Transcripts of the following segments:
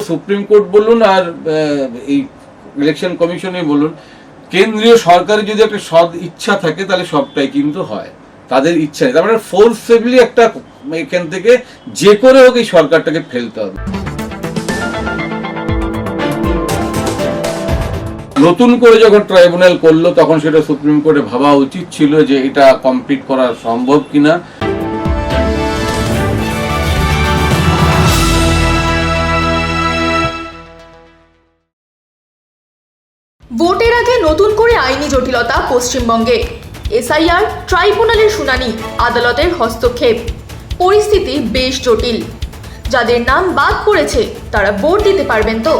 Supreme court বলুন আর এই election কমিশনে বলুন, কেন্দ্রীয় সরকারের যদি একটা সৎ ইচ্ছা থাকে তাহলে সবটাই কিন্তু হয়। তাদের ইচ্ছা নেই, তার মানে ফোর্সফুলি একটা এখান থেকে যে করে হোক এই সরকারটাকে ফেলতে হবে। নতুন করে যখন ট্রাইব্যুনাল করলো তখন সেটা সুপ্রিম কোর্টে ভাবা উচিত ছিল যে এটা কমপ্লিট করা সম্ভব কিনা। ভোটের আগে নতুন করে আইনি জটিলতা পশ্চিমবঙ্গে। এসআইআর, ট্রাইব্যুনালের শুনানি, আদালতের হস্তক্ষেপ, পরিস্থিতি বেশ জটিল। যাদের নাম বাদ পড়েছে তারা ভোট দিতে পারবেন তো,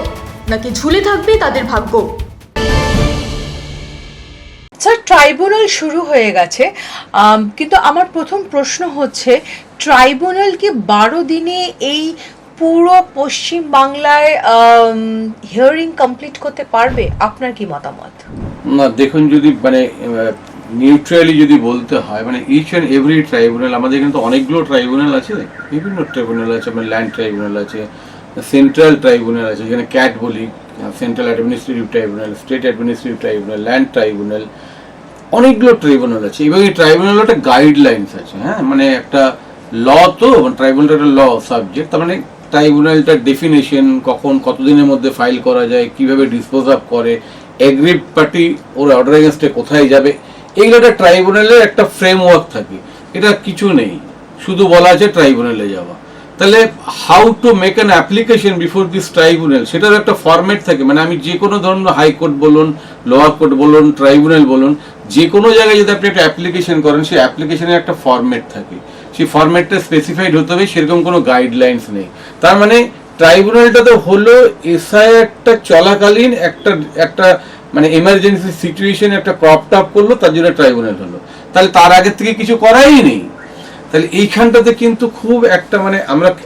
নাকি ঝুলে থাকবে তাদের ভাগ্য? স্যার, ট্রাইব্যুনাল শুরু হয়ে গেছে, কিন্তু আমার প্রথম প্রশ্ন হচ্ছে, ট্রাইব্যুনাল কি 12 দিনে এই পুরো পশ্চিম বাংলায় হিয়ারিং কমপ্লিট করতে পারবে? আপনার কি মতামত? না দেখুন, যদি মানে নিউট্রালি যদি বলতে হয়, মানে ইচ অ্যান্ড এভরি ট্রাইব্যুনাল, আমাদের এখানে তো অনেকগুলো ট্রাইব্যুনাল আছে, বিভিন্ন ট্রাইব্যুনাল আছে, মানে ল্যান্ড ট্রাইব্যুনাল আছে, সেন্ট্রাল ট্রাইব্যুনাল আছে, যেখানে ক্যাট বলি, central administrative tribunal, state administrative tribunal, land tribunal, অনেকগুলো ট্রাইব্যুনাল আছে। এবং এই ট্রাইব্যুনাল একটা গাইডলাইন্স আছে, হ্যাঁ, মানে একটা ল, তো ট্রাইব্যুনালটা একটা ল সাবজেক্ট, তার মানে ট্রাইব্যুনালটার ডেফিনেশন, কখন কতদিনের মধ্যে ফাইল করা যায়, কিভাবে ডিসপোজ আপ করে, এগ্রিড পার্টি ওর অর্ডার এগেনস্টে কোথায় যাবে, এইগুলো একটা ট্রাইব্যুনালের একটা ফ্রেমওয়ার্ক থাকে। এটা কিছু নেই, শুধু বলা আছে ট্রাইব্যুনালে যাওয়া। তাহলে how to make an application before this tribunal, সেটার একটা ফরম্যাট থাকে। মানে আমি যে কোনো ধরনের হাইকোর্ট বলুন, লোয়ার কোর্ট বলুন, ট্রাইব্যুনাল বলুন, যে কোনো জায়গায় যদি আপনি একটা অ্যাপ্লিকেশন করেন, সেই অ্যাপ্লিকেশনের একটা ফরম্যাট থাকে, সেই ফরম্যাটটা স্পেসিফাইড হতে হবে, সেরকম কোনো গাইডলাইন্স নেই। তার মানে ট্রাইব্যুনালটা তো হলো এসআইআরটা চলাকালীন একটা একটা মানে এমার্জেন্সি সিচুয়েশন একটা ক্রপড আপ করলো, তার জন্য ট্রাইব্যুনাল হলো। তাহলে তার আগের থেকে কিছু করাই নেই। তাহলে এইখানটাতে কিন্তু খুব একটা মানে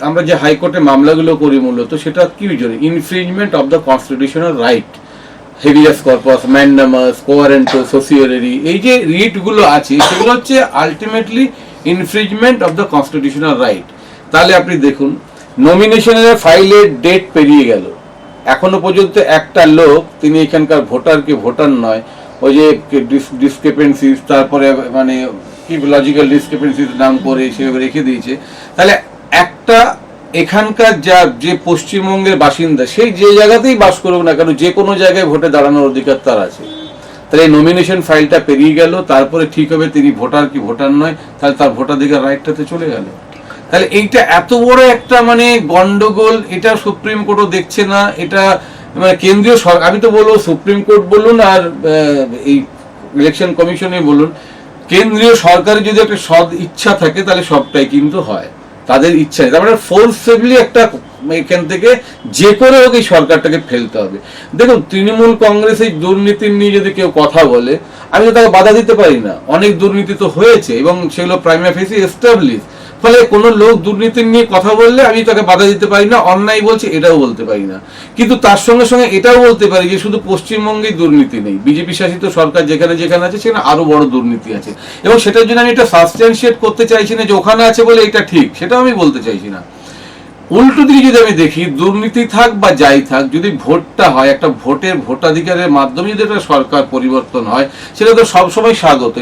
আমরা যে হাইকোর্টে মামলাগুলো করি মূলত সেটা কি জন্য, infringement of the constitutional right, habeas corpus, mandamus, quo warranto, certiorari, এই যে রিটগুলো আছে সেগুলো হচ্ছে ultimately infringement of the constitutional right. তাহলে আপনি দেখুন, নমিনেশনের ফাইলের ডেট পেরিয়ে গেল, এখনো পর্যন্ত একটা লোক, তিনি এখানকার ভোটার কি ভোটার নয়, ওই যে ডিসক্রিপেন্সিস, তারপরে মানে কি লজিক্যাল ডিসক্রিপেন্সিস নাম করে সেভাবে রেখে দিয়েছে। তাহলে একটা এখানকার যে পশ্চিমবঙ্গের বাসিন্দা, সেই যে জায়গাতেই বাস করুক না কেন, যে কোনো জায়গায় ভোটে দাঁড়ানোর অধিকার তার আছে। তাহলে এই নমিনেশন ফাইলটা পেরিয়ে গেল, তারপরে ঠিক হবে তিনি ভোটার কি ভোটার নয়, তাহলে তার ভোটাধিকার রাইটটাতে চলে গেল। তাহলে এইটা এত বড় একটা মানে গন্ডগোল, এটা সুপ্রিম কোর্টও দেখছে না। এটা মানে কেন্দ্রীয় সরকার, আমি তো বলবো সুপ্রিম কোর্ট বলুন আর এই ইলেকশন কমিশনে বলুন, কেন্দ্রীয় সরকারের যদি একটা সৎ ইচ্ছা থাকে তাহলে সবটাই কিন্তু হয়। তাদের ইচ্ছা নেই, তার মানে ফোর্সফুলি একটা এখান থেকে যে করে হোক এই সরকারটাকে ফেলতে হবে। দেখুন, তৃণমূল কংগ্রেস এই দুর্নীতি নিয়ে যদি কেউ কথা বলে, আমি তো তাকে বাধা দিতে পারি না। অনেক দুর্নীতি তো হয়েছে এবং সেগুলো প্রাইমা ফেসি এস্টাবলিশ। ফলে কোনো লোক দুর্নীতি নিয়ে কথা বললে আমি তাকে বাধা দিতে পারি না, অন্যায় বলছে এটাও বলতে পারি না। কিন্তু তার সঙ্গে সঙ্গে এটাও বলতে পারি যে শুধু পশ্চিমবঙ্গেই দুর্নীতি নেই, বিজেপি শাসিত সরকার যেখানে যেখানে আছে সেখানে আরো বড় দুর্নীতি আছে। এবং সেটার জন্য আমি এটা সাবস্ট্যান্সিয়েট করতে চাইছি না যে ওখানে আছে বলে এটা ঠিক, সেটাও আমি বলতে চাইছি না। উল্টো দিকে যদি আমি দেখি, দুর্নীতি থাক বা যাই থাক, যদি ভোটটা হয়, একটা ভোটাধিকারের মাধ্যমে যদি একটা সরকার পরিবর্তন হয়, সেটা তো সবসময় স্বাগত।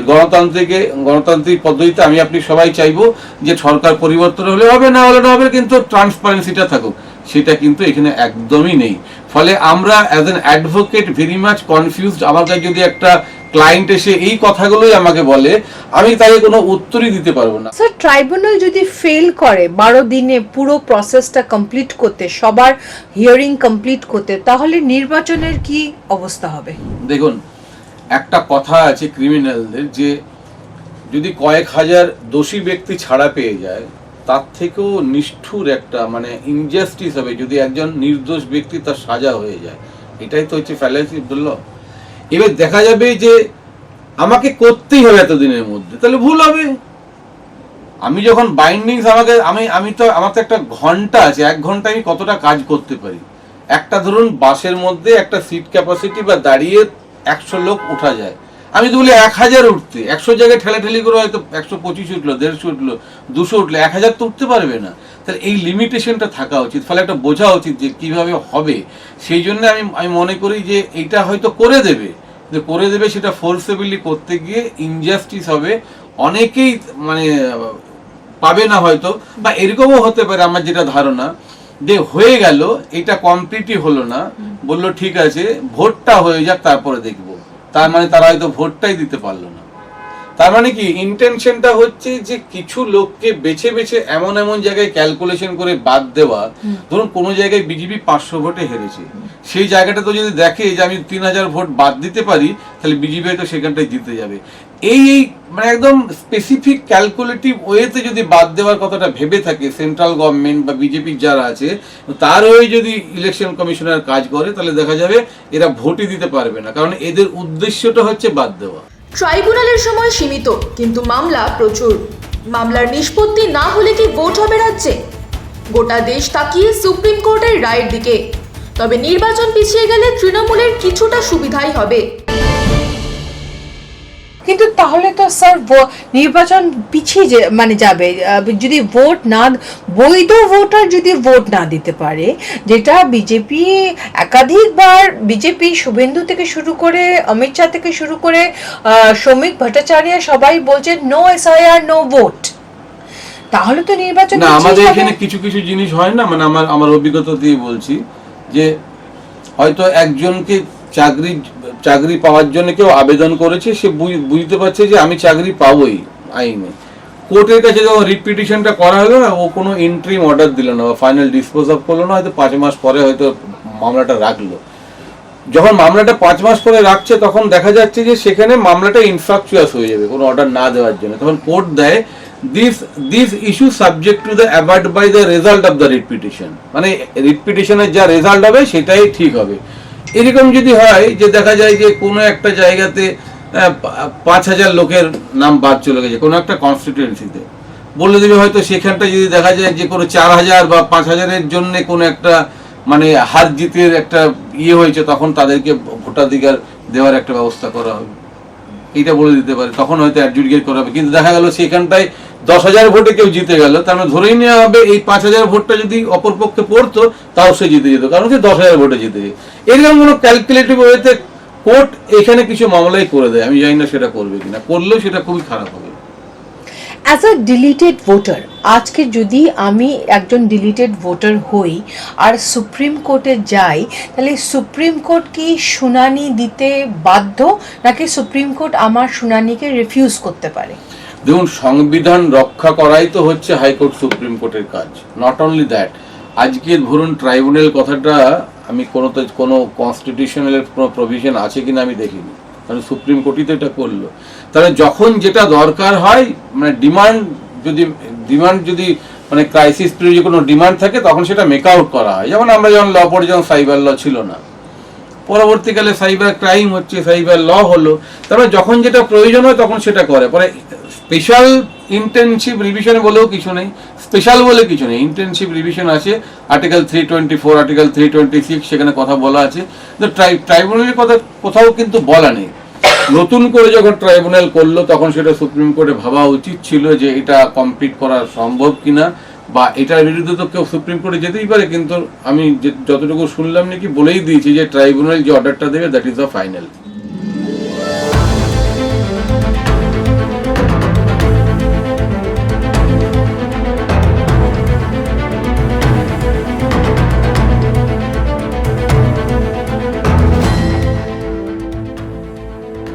গণতান্ত্রিক পদ্ধতিতে আমি আপনি সবাই চাইবো যে সরকার পরিবর্তন হলে হবে, না হলে না হবে, কিন্তু ট্রান্সপারেন্সিটা থাকুক। সেটা কিন্তু এখানে একদমই নেই। ফলে আমরা as an advocate very much confused. আমার কাছে যদি একটা ক্লায়েন্ট এসে এই কথাগুলোই আমাকে বলে, আমি তাকে কোনো উত্তরই দিতে পারবো না। স্যার, ট্রাইব্যুনাল যদি ফেল করে 12 দিনে পুরো প্রসেসটা কমপ্লিট করতে, সবার হিয়ারিং কমপ্লিট করতে, তাহলে নির্বাচনের কি অবস্থা হবে? দেখুন, একটা কথা আছে ক্রিমিনালদের, যে যদি কয়েক হাজার দোষী ব্যক্তি ছাড়া পেয়ে যায়, তার থেকেও নিষ্ঠুর একটা মানে ইনজাস্টিস হবে যদি একজন নির্দোষ ব্যক্তি তার সাজা হয়ে যায়। এটাই তো হচ্ছে ফ্যালাসি অফ দ্য ল। এবার দেখা যাবে যে আমাকে করতেই হবে এতদিনের মধ্যে, তাহলে ভুল হবে। আমি যখন বাইন্ডিংস আমি তো আমার তো একটা ঘন্টা আছে, 1 ঘন্টায় আমি কতটা কাজ করতে পারি। একটা ধরুন বাসের মধ্যে একটা সিট ক্যাপাসিটি বা দাঁড়িয়ে 100 লোক উঠা যায়, আমি তো বলি 1000 উঠতে, 100 জায়গায় ঠেলাঠেলি করে হয়তো 125 উঠলো, 150 উঠলো, 200 উঠলো, 1000 তো উঠতে পারবে না। তাহলে এই লিমিটেশনটা থাকা উচিত, ফলে একটা বোঝা উচিত যে কিভাবে হবে। সেই জন্য আমি মনে করি যে এইটা হয়তো করে দেবে, করে দেবে সেটা ফোর্সেবলি করতে গিয়ে ইনজাস্টিস হবে, অনেকেই মানে পাবে না হয়তো, বা এরকমও হতে পারে আমার যেটা ধারণা যে হয়ে গেল, এটা কমপ্লিটই হলো না, বললো ঠিক আছে ভোটটা হয়ে যাক তারপরে দেখবো, তার মানে তারা হয়তো ভোটটাই দিতে পারলো না। তার মানে কি ইন্টেনশনটা হচ্ছে যে কিছু লোককে বেছে বেছে এমন এমন জায়গায় ক্যালকুলেশন করে বাদ দেওয়া। ধরুন কোনো জায়গায় বিজেপি 500 ভোটে হেরেছে, সেই জায়গাটা তো যদি দেখে যে আমি 3000 ভোট বাদ দিতে পারি, তাহলে বিজেপি তো সেখানটায় জিতে যাবে। এই মানে একদম স্পেসিফিক ক্যালকুলেটিভ ওয়েতে যদি বাদ দেওয়ার কথাটা ভেবে থাকে সেন্ট্রাল গভর্নমেন্ট বা বিজেপির যারা আছে, তার হয়ে যদি ইলেকশন কমিশনার কাজ করে, তাহলে দেখা যাবে এরা ভোটই দিতে পারবে না, কারণ এদের উদ্দেশ্যটা হচ্ছে বাদ দেওয়া। ট্রাইব্যুনালের সময় সীমিত, কিন্তু মামলা প্রচুর। মামলার নিষ্পত্তি না হলে কি ভোট হবে রাজ্যে? গোটা দেশ তাকিয়ে সুপ্রিম কোর্টের রায়ের দিকে। তবে নির্বাচন পিছিয়ে গেলে তৃণমূলের কিছুটা সুবিধাই হবে। কিন্তু তাহলে তো স্যার নির্বাচন পিছিয়ে মানে যাবে যদি ভোট না, বৈধ ভোটার যদি ভোট না দিতে পারে, যেটা বিজেপি একাধিকবার, বিজেপি শুভেন্দু থেকে শুরু করে অমিত শাহ থেকে শুরু করে শ্রমিক ভট্টাচার্য সবাই বলছে নো এসআইআর নো ভোট, তাহলে তো নির্বাচন না। আমাদের এখানে কিছু কিছু জিনিস হয় না, মানে আমার অভিজ্ঞতা দিয়ে বলছি যে হয়তো একজনকে চাকরি পাওয়ার জন্য কেউ আবেদন করেছে, সে বুঝতে পারছে যে আমি চাকরি পাবোই আইনে, কোর্টের কাছে যখন রিট পিটিশনটা করা হলো না, ও কোনো ইন্ট্রিম অর্ডার দিল না বা ফাইনাল ডিসপোজ অফ করলো না, হয়তো 5 মাস পরে হয়তো মামলাটা রাখলো। যখন মামলাটা 5 মাস পরে রাখছে, তখন দেখা যাচ্ছে যে সেখানে মামলাটা ইনফ্রাকচুয়াস হয়ে যাবে কোনো অর্ডার না দেওয়ার জন্য। তখন কোর্ট দেয় this issue subject to the abide by the result of the writ petition, মানে রিট পিটিশনের যা রেজাল্ট হবে সেটাই ঠিক হবে। এরকম যদি হয় যে দেখা যায় যে কোনো একটা জায়গাতে 5000 লোকের নাম বাদ চলে গেছে কোনো একটা কনস্টিটিউয়েন্সিতে, বলে দেবে হয়তো সেখানটা যদি দেখা যায় যে কোনো 4000 বা 5000-এর জন্য কোনো একটা মানে হার জিতের একটা হয়েছে, তখন তাদেরকে ভোটাধিকার দেওয়ার একটা ব্যবস্থা করা হবে, এইটা বলে দিতে পারে, তখন হয়তো অ্যাডজুডিকেট করা হবে। কিন্তু দেখা গেল সেখানটায় 10,000 ভোটে কেউ জিতে গেল, তার মানে ধরেই নেওয়া হবে এই 5000 ভোটটা যদি অপরপক্ষে পড়তো তাও সে জিতে যেত, কারণ সে 10,000 ভোটে জিতে যেত। এরকম কোনো ক্যালকুলেটিভ ওয়েতে কোর্ট এখানে কিছু মামলাই করে দেয়, আমি জানি না সেটা করবে কিনা, করলেও সেটা খুবই খারাপ হবে। অ্যাজ আ ডিলিটেড ভোটার, আজকে যদি আমি একজন ডিলিটেড ভোটার হই আর সুপ্রিম কোর্টে যাই, তাহলে সুপ্রিম কোর্ট কি শুনানি দিতে বাধ্য, নাকি সুপ্রিম কোর্ট আমার শুনানিকে রিফিউজ করতে পারে? দেখুন, সংবিধান রক্ষা করাই তো হচ্ছে হাইকোর্ট সুপ্রিম কোর্টের কাজ। নট অনলি দ্যাট, আজকে ধরুন ট্রাইব্যুনাল কথাটা আমি কোনো কনস্টিটিউশনালের কোনো প্রভিশন আছে কিনা আমি দেখিনি, কারণ সুপ্রিম কোর্টই তো এটা করলো। তাহলে যখন যেটা দরকার হয়, মানে ডিমান্ড যদি মানে ক্রাইসিস পিরিয়ডে কোনো ডিমান্ড থাকে, তখন সেটা মেক আউট করা হয়। যেমন আমরা যখন ল পড়ে, যখন সাইবার ল ছিল না, পরবর্তীকালে সাইবার ক্রাইম হচ্ছে, সাইবার ল হলো, তারপরে যখন যেটা প্রয়োজন হয় তখন সেটা করে। পরে স্পেশাল ইন্টেনসিভ রিভিশন বলেও কিছু নেই, স্পেশাল বলে কিছু নেই, ইন্টেনসিভ রিভিশন আছে আর্টিকেল 324, আর্টিকেল 326, সেখানে কথা বলা আছে। ট্রাইব্যুনালের কথা কোথাও কিন্তু বলা নেই। নতুন করে যখন ট্রাইব্যুনাল করলো, তখন সেটা সুপ্রিম কোর্টে ভাবা উচিত ছিল যে এটা কমপ্লিট করা সম্ভব কিনা, বা এটার বিরুদ্ধে তো কেউ সুপ্রিম কোর্টে যেতেই পারে। কিন্তু আমি যতটুকু শুনলাম নাকি বলেই দিয়েছি যে ট্রাইব্যুনাল যে অর্ডারটা দেবে দ্যাট ইজ দ্য ফাইনাল।